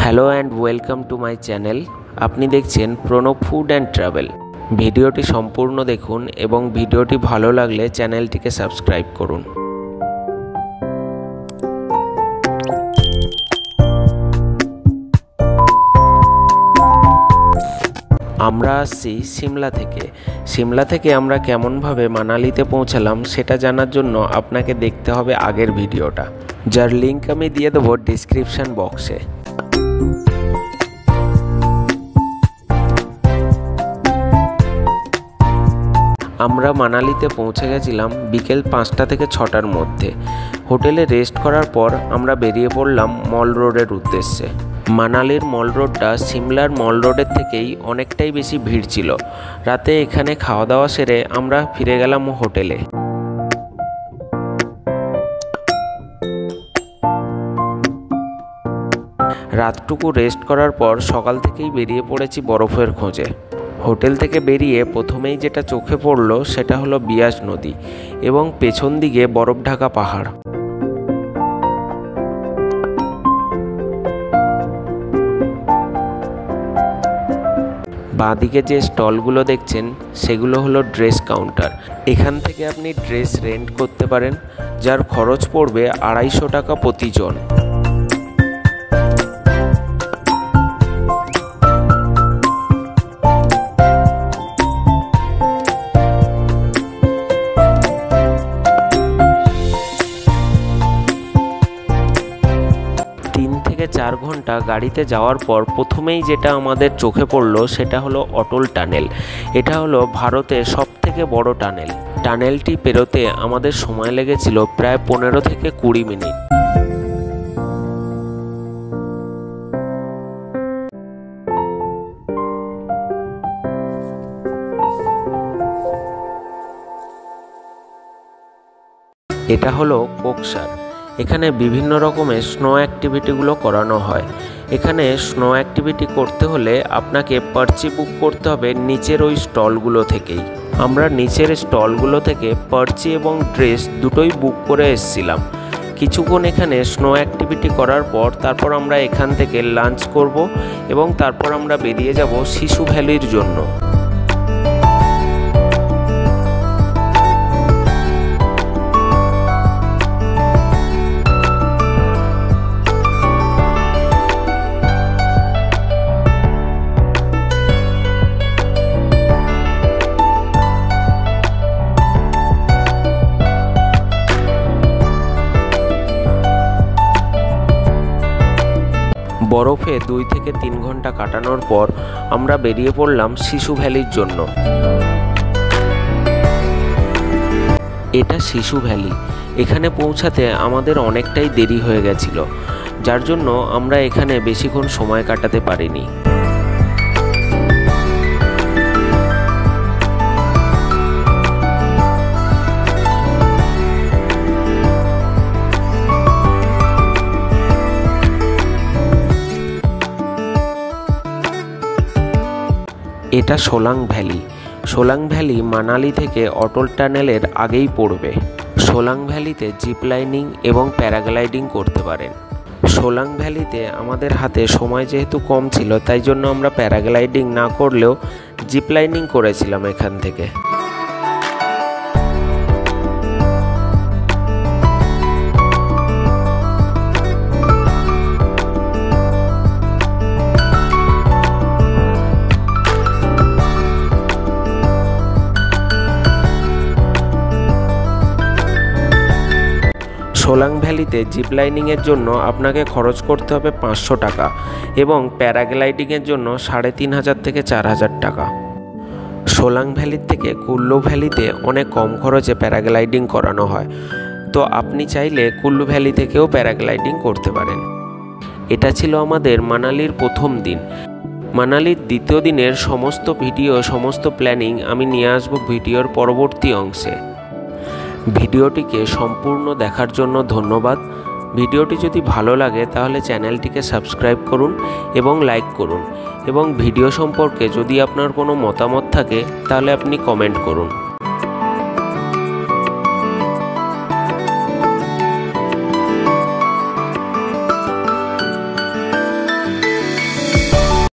Hello and welcome to my channel. আপনি দেখছেন Pranab food and travel. ভিডিওটি সম্পূর্ণ দেখুন এবং ভিডিওটি ভালো লাগলে চ্যানেলটিকে সাবস্ক্রাইব করুন। আমরা আসছি সিমলা থেকে আমরা কেমনভাবে মানালিতে পৌঁছালাম সেটা জানার জন্য আপনাকে দেখতে হবে আগের ভিডিওটা, যার লিঙ্ক আমি দিয়ে দেবো ডিসক্রিপশান বক্সে। আমরা মানালিতে পৌঁছে গেছিলাম বিকেল 5টা থেকে 6টার মধ্যে। হোটেলে রেস্ট করার পর আমরা বেরিয়ে পড়লাম মল রোডের উদ্দেশ্যে। মানালির মল রোডটা সিমলার মল রোডের থেকেই অনেকটাই বেশি ভিড় ছিল। রাতে এখানে খাওয়া দাওয়া সেরে আমরা ফিরে গেলাম হোটেলে। রাতটুকু রেস্ট করার পর সকাল থেকেই বেরিয়ে পড়েছি বরফের খোঁজে। হোটেল থেকে বেরিয়ে প্রথমেই যেটা চোখে পড়লো সেটা হলো বিয়াস নদী এবং পেছন দিকে বরফ ঢাকা পাহাড়। বাঁদিকে যে স্টলগুলো দেখছেন সেগুলো হলো ড্রেস কাউন্টার। এখান থেকে আপনি ড্রেস রেন্ট করতে পারেন, যার খরচ পড়বে 250 টাকা প্রতিজন। থেকে 4 ঘন্টা গাড়িতে যাওয়ার পর প্রথমেই যেটা আমাদের চোখে পড়লো সেটা হলো অটল টানেল। এটা হলো ভারতের সবথেকে বড় টানেল। টানেলটি পেরোতে আমাদের সময় লেগেছিল প্রায় 15 থেকে 20 মিনিট। এটা হলো কোকসার। এখানে বিভিন্ন রকমের স্নো অ্যাক্টিভিটিগুলো করানো হয়। এখানে স্নো অ্যাক্টিভিটি করতে হলে আপনাকে পার্চি বুক করতে হবে নিচের ওই স্টলগুলো থেকেই। আমরা নিচের স্টলগুলো থেকে পার্চি এবং ড্রেস দুটোই বুক করে এসেছিলাম। কিছুক্ষণ এখানে স্নো অ্যাক্টিভিটি করার পর তারপর আমরা এখান থেকে লাঞ্চ করব এবং তারপর আমরা বেরিয়ে যাব শিশু ভ্যালির জন্য। বরফে 2 থেকে 3 ঘন্টা কাটানোর পর আমরা বেরিয়ে পড়লাম শিশু ভ্যালির জন্য। এটা শিশু ভ্যালি। এখানে পৌঁছাতে আমাদের অনেকটাই দেরি হয়ে গেছিল, যার জন্য আমরা এখানে বেশিক্ষণ সময় কাটাতে পারিনি। এটা সোলাং ভ্যালি মানালি থেকে অটল টানেলের আগেই পড়বে। সোলাং ভ্যালিতে জিপ লাইনিং এবং প্যারাগ্লাইডিং করতে পারেন। সোলাং ভ্যালিতে আমাদের হাতে সময় যেহেতু কম ছিল তাই জন্য আমরা প্যারাগ্লাইডিং না করলেও জিপ লাইনিং করেছিলাম এখান থেকে। সোলাং ভ্যালিতে জিপ লাইনিংয়ের জন্য আপনাকে খরচ করতে হবে 500 টাকা এবং প্যারাগ্লাইডিংয়ের জন্য 3500 থেকে 4000 টাকা। সোলাং ভ্যালির থেকে কুল্লু ভ্যালিতে অনেক কম খরচে প্যারাগ্লাইডিং করানো হয়, তো আপনি চাইলে কুল্লু ভ্যালি থেকেও প্যারাগ্লাইডিং করতে পারেন। এটা ছিল আমাদের মানালির প্রথম দিন। মানালির দ্বিতীয় দিনের সমস্ত ভিডিও, সমস্ত প্ল্যানিং আমি নিয়ে আসবো ভিডিওর পরবর্তী অংশে। ভিডিওটিকে সম্পূর্ণ দেখার জন্য ধন্যবাদ। ভিডিওটি যদি ভালো লাগে তাহলে চ্যানেলটিকে সাবস্ক্রাইব করুন এবং লাইক করুন, এবং ভিডিও সম্পর্কে যদি আপনার কোনো মতামত থাকে তাহলে আপনি কমেন্ট করুন।